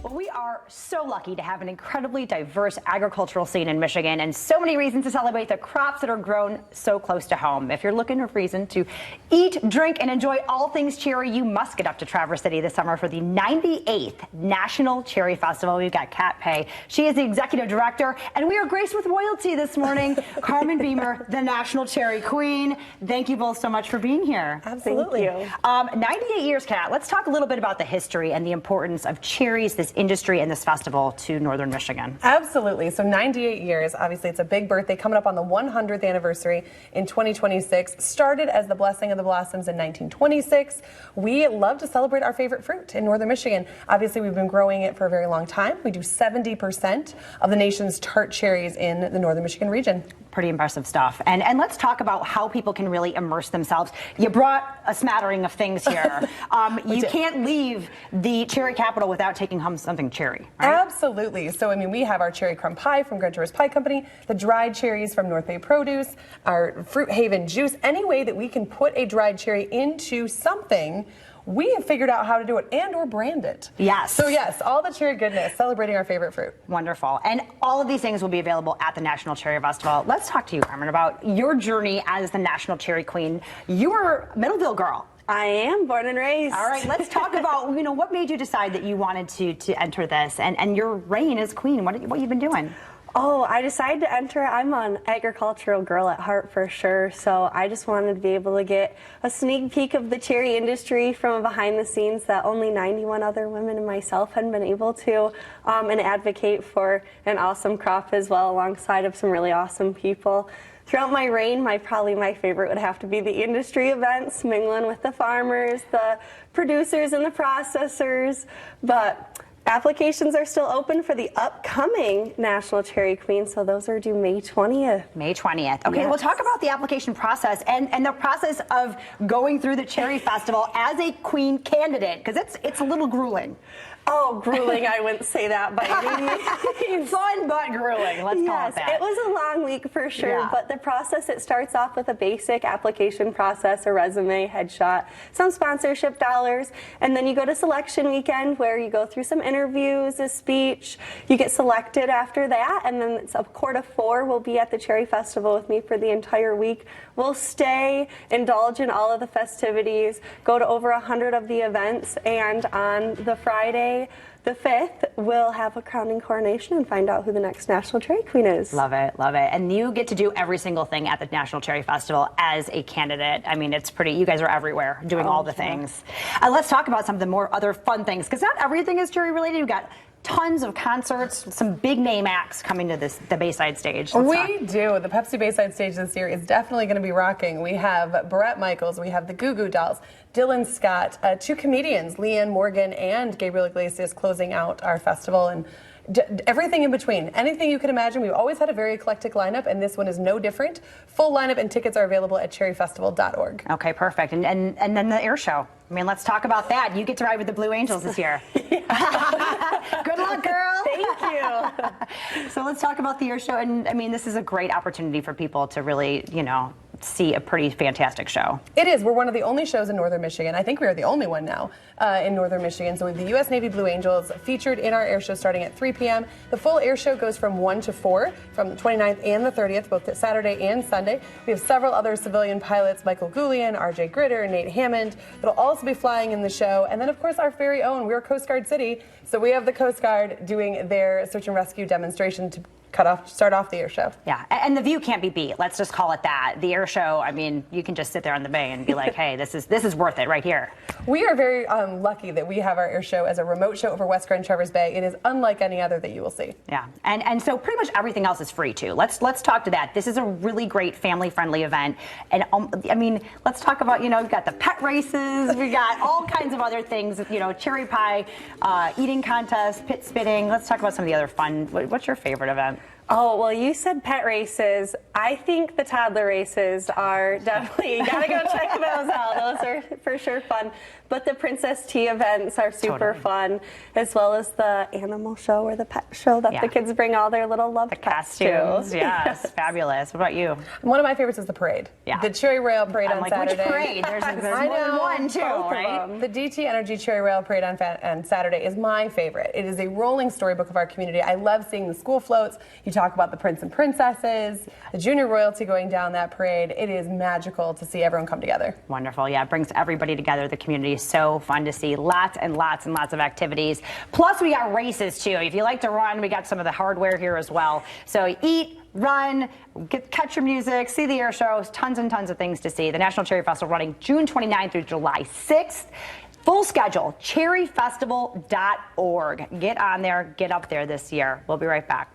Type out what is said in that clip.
Well, we are so lucky to have an incredibly diverse agricultural scene in Michigan and so many reasons to celebrate the crops that are grown so close to home. If you're looking for a reason to eat, drink, and enjoy all things cherry, you must get up to Traverse City this summer for the 98th National Cherry Festival. We've got Kat Pay. She is the executive director, and we are graced with royalty this morning. Carmen Beamer, the National Cherry Queen. Thank you both so much for being here. Absolutely. 98 years, Kat. Let's talk a little bit about the history and the importance of cherries, this industry, and this festival to Northern Michigan. Absolutely. So 98 years, obviously it's a big birthday coming up on the 100th anniversary in 2026. Started as the Blessing of the Blossoms in 1926. We love to celebrate our favorite fruit in Northern Michigan. Obviously we've been growing it for a very long time. We do 70% of the nation's tart cherries in the Northern Michigan region. Pretty impressive stuff. And let's talk about how people can really immerse themselves. You brought a smattering of things here. You can't leave the cherry capital without taking home something cherry, right? Absolutely. So, I mean, we have our cherry crumb pie from Grand Traverse Pie Company, the dried cherries from North Bay Produce, our Fruit Haven juice. Any way that we can put a dried cherry into something, we have figured out how to do it and or brand it. Yes. So yes, all the cherry goodness, celebrating our favorite fruit. Wonderful. And all of these things will be available at the National Cherry Festival. Let's talk to you, Carmen, about your journey as the National Cherry Queen. You were a Middleville girl. I am born and raised. All right, let's talk about, what made you decide that you wanted to enter this and your reign as queen. What you've been doing? Oh, I decided to enter. I'm an agricultural girl at heart for sure, so I just wanted to be able to get a sneak peek of the cherry industry from behind the scenes that only 91 other women and myself had been able to, and advocate for an awesome crop as well alongside of some really awesome people. Throughout my reign, probably my favorite would have to be the industry events, mingling with the farmers, the producers, and the processors. But applications are still open for the upcoming National Cherry Queen, so those are due May 20th. May 20th. Okay, Yes. We'll talk about the application process and the process of going through the Cherry Festival as a queen candidate, because it's a little grueling. Oh, grueling, I wouldn't say that by any means. Fun but grueling, let's call it that. It was a long week for sure, Yeah. but the process, it starts off with a basic application process, a resume, headshot, some sponsorship dollars, and then you go to selection weekend where you go through some interviews, a speech, you get selected after that, and then it's a court of 4 will be at the Cherry Festival with me for the entire week. We'll stay, indulge in all of the festivities, go to over 100 of the events, and on the Friday, the 5th, we'll have a crowning coronation and find out who the next National Cherry Queen is. Love it, love it. And you get to do every single thing at the National Cherry Festival as a candidate. I mean, it's pretty, you guys are everywhere doing all the things. Let's talk about some of the more other fun things, because not everything is cherry related. You've got tons of concerts, some big name acts coming to the Bayside stage. We do. The Pepsi Bayside stage this year is definitely going to be rocking. We have Bret Michaels, we have the Goo Goo Dolls, Dylan Scott, 2 comedians, Leanne Morgan and Gabriel Iglesias, closing out our festival, and everything in between. Anything you can imagine. We've always had a very eclectic lineup, and this one is no different. Full lineup and tickets are available at cherryfestival.org. Okay, perfect. And then the air show. I mean, let's talk about that. You get to ride with the Blue Angels this year. Good luck, girl. Thank you. So let's talk about the air show. And I mean, this is a great opportunity for people to really, see a pretty fantastic show. It is. We're one of the only shows in Northern Michigan. I think we are the only one now in Northern Michigan. So we have the U.S. Navy Blue Angels featured in our air show starting at 3 p.m. The full air show goes from 1 to 4 from the 29th and the 30th, both Saturday and Sunday. We have several other civilian pilots, Michael Goulian, R.J. Gritter, Nate Hammond, that'll also be flying in the show. And then, of course, our very own, we're Coast Guard City, so we have the Coast Guard doing their search and rescue demonstration to start off the air show. Yeah, and the view can't be beat. Let's just call it that. The air show, I mean, you can just sit there on the bay and be like, hey, this is worth it right here. We are very lucky that we have our air show as a remote show over West Grand Traverse Bay. It is unlike any other that you will see. Yeah, and so pretty much everything else is free too. Let's talk to that. This is a really great family-friendly event. And I mean, let's talk about, we've got the pet races, we got all kinds of other things, cherry pie, eating contest, pit spitting. Let's talk about some of the other fun. What's your favorite event? Oh, well, you said pet races. I think the toddler races are definitely, you gotta go check those out. Those are for sure fun. But the Princess Tea events are super fun, as well as the animal show or the pet show that the kids bring all their little loved pets Costumes, to. yes, fabulous. What about you? One of my favorites is the parade. Yeah. The Cherry Rail Parade I'm on like, Saturday. which parade? There's I more than know, one, too, both of right? them. The DT Energy Cherry Rail Parade on Saturday is my favorite. It is a rolling storybook of our community. I love seeing the school floats. You talk about the prince and princesses, the junior royalty going down that parade. It is magical to see everyone come together. Wonderful. Yeah, it brings everybody together. The community is so fun to see. Lots and lots and lots of activities. Plus, we got races, too. If you like to run, we got some of the hardware here as well. So eat, run, catch your music, see the air shows, tons and tons of things to see. The National Cherry Festival running June 29th through July 6th. Full schedule, cherryfestival.org. Get on there, get up there this year. We'll be right back.